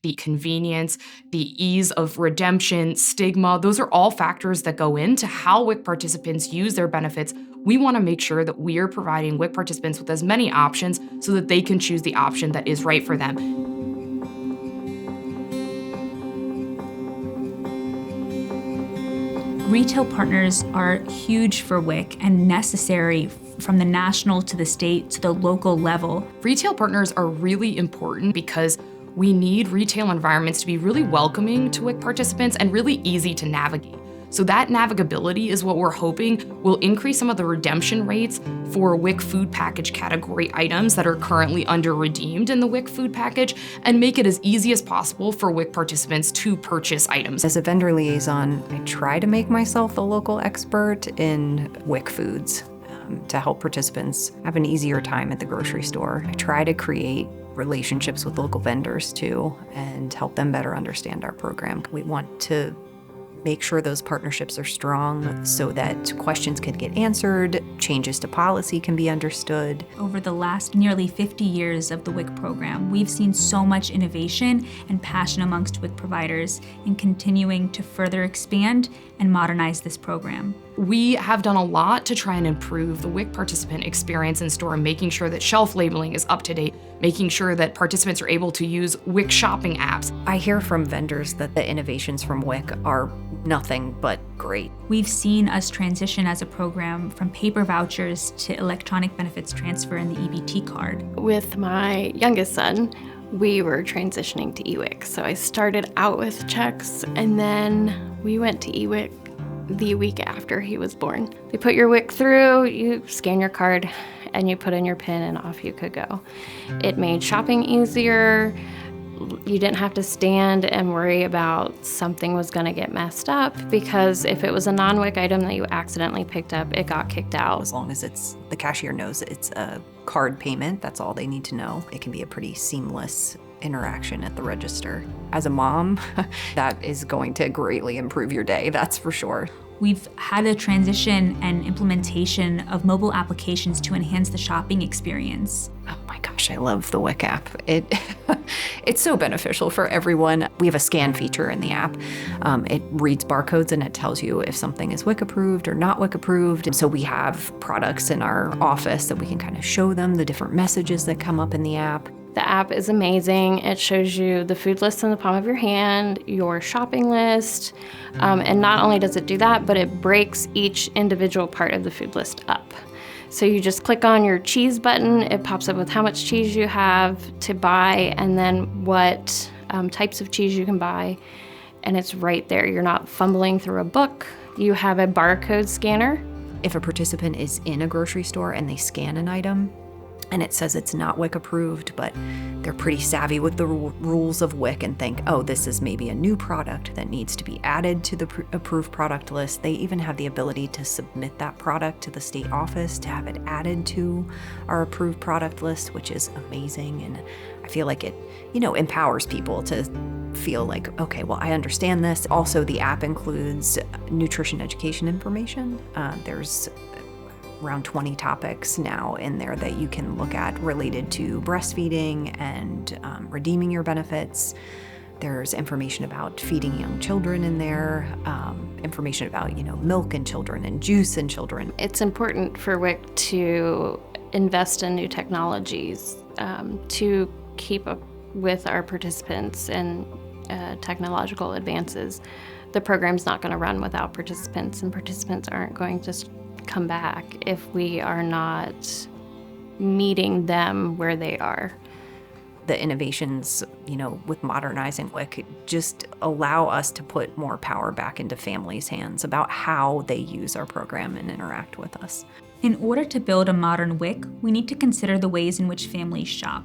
the convenience, the ease of redemption, stigma. Those are all factors that go into how WIC participants use their benefits. We want to make sure that we are providing WIC participants with as many options so that they can choose the option that is right for them. Retail partners are huge for WIC and necessary from the national to the state to the local level. Retail partners are really important because we need retail environments to be really welcoming to WIC participants and really easy to navigate. So that navigability is what we're hoping will increase some of the redemption rates for WIC food package category items that are currently under-redeemed in the WIC food package and make it as easy as possible for WIC participants to purchase items. As a vendor liaison, I try to make myself the local expert in WIC foods to help participants have an easier time at the grocery store. I try to create relationships with local vendors too and help them better understand our program. We want to make sure those partnerships are strong so that questions can get answered, changes to policy can be understood. Over the last nearly 50 years of the WIC program, we've seen so much innovation and passion amongst WIC providers in continuing to further expand and modernize this program. We have done a lot to try and improve the WIC participant experience in store, making sure that shelf labeling is up to date, making sure that participants are able to use WIC shopping apps. I hear from vendors that the innovations from WIC are nothing but great. We've seen us transition as a program from paper vouchers to electronic benefits transfer in the EBT card. With my youngest son, we were transitioning to eWIC. So I started out with checks and then we went to eWIC the week after he was born. They put your WIC through, you scan your card, and you put in your PIN and off you could go. It made shopping easier. You didn't have to stand and worry about something was gonna get messed up because if it was a non-WIC item that you accidentally picked up, it got kicked out. As long as the cashier knows it's a card payment, that's all they need to know. It can be a pretty seamless interaction at the register. As a mom, that is going to greatly improve your day, that's for sure. We've had a transition and implementation of mobile applications to enhance the shopping experience. Oh my gosh, I love the WIC app. It's so beneficial for everyone. We have a scan feature in the app. It reads barcodes and it tells you if something is WIC approved or not WIC approved. And so we have products in our office that we can kind of show them the different messages that come up in the app. The app is amazing. It shows you the food list in the palm of your hand, your shopping list, and not only does it do that, but it breaks each individual part of the food list up. So you just click on your cheese button, it pops up with how much cheese you have to buy and then what types of cheese you can buy, and it's right there. You're not fumbling through a book. You have a barcode scanner. If a participant is in a grocery store and they scan an item, and it says it's not WIC approved, but they're pretty savvy with the rules of WIC and think, oh, this is maybe a new product that needs to be added to the approved product list. They even have the ability to submit that product to the state office to have it added to our approved product list, which is amazing. And I feel like it, empowers people to feel like, okay, well, I understand this. Also, the app includes nutrition education information. There's around 20 topics now in there that you can look at related to breastfeeding and redeeming your benefits. There's information about feeding young children in there, information about, milk in children and juice in children. It's important for WIC to invest in new technologies to keep up with our participants and technological advances. The program's not going to run without participants, and participants aren't going to come back if we are not meeting them where they are. The innovations, with modernizing WIC just allow us to put more power back into families' hands about how they use our program and interact with us. In order to build a modern WIC, we need to consider the ways in which families shop.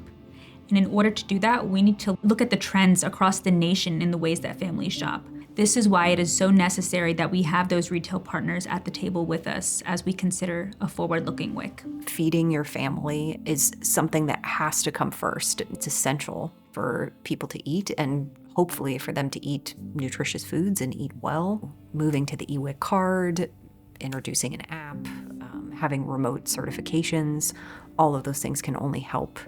And in order to do that, we need to look at the trends across the nation in the ways that families shop. This is why it is so necessary that we have those retail partners at the table with us as we consider a forward-looking WIC. Feeding your family is something that has to come first. It's essential for people to eat and hopefully for them to eat nutritious foods and eat well. Moving to the eWIC card, introducing an app, having remote certifications, all of those things can only help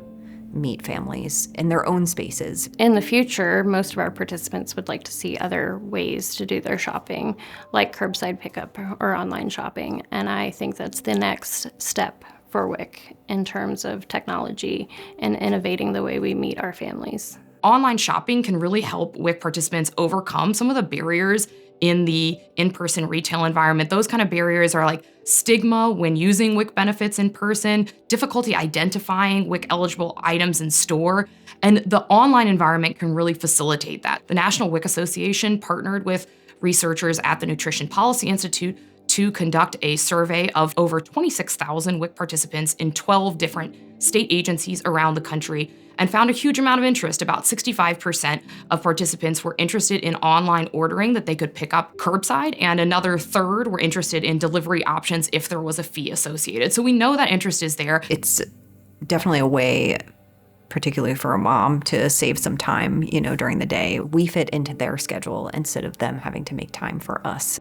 meet families in their own spaces. In the future, most of our participants would like to see other ways to do their shopping, like curbside pickup or online shopping. And I think that's the next step for WIC in terms of technology and innovating the way we meet our families. Online shopping can really help WIC participants overcome some of the barriers in the in-person retail environment. Those kind of barriers are like stigma when using WIC benefits in person, difficulty identifying WIC-eligible items in store, and the online environment can really facilitate that. The National WIC Association partnered with researchers at the Nutrition Policy Institute to conduct a survey of over 26,000 WIC participants in 12 different state agencies around the country and found a huge amount of interest. About 65% of participants were interested in online ordering that they could pick up curbside, and another third were interested in delivery options if there was a fee associated. So we know that interest is there. It's definitely a way, particularly for a mom, to save some time, during the day. We fit into their schedule instead of them having to make time for us.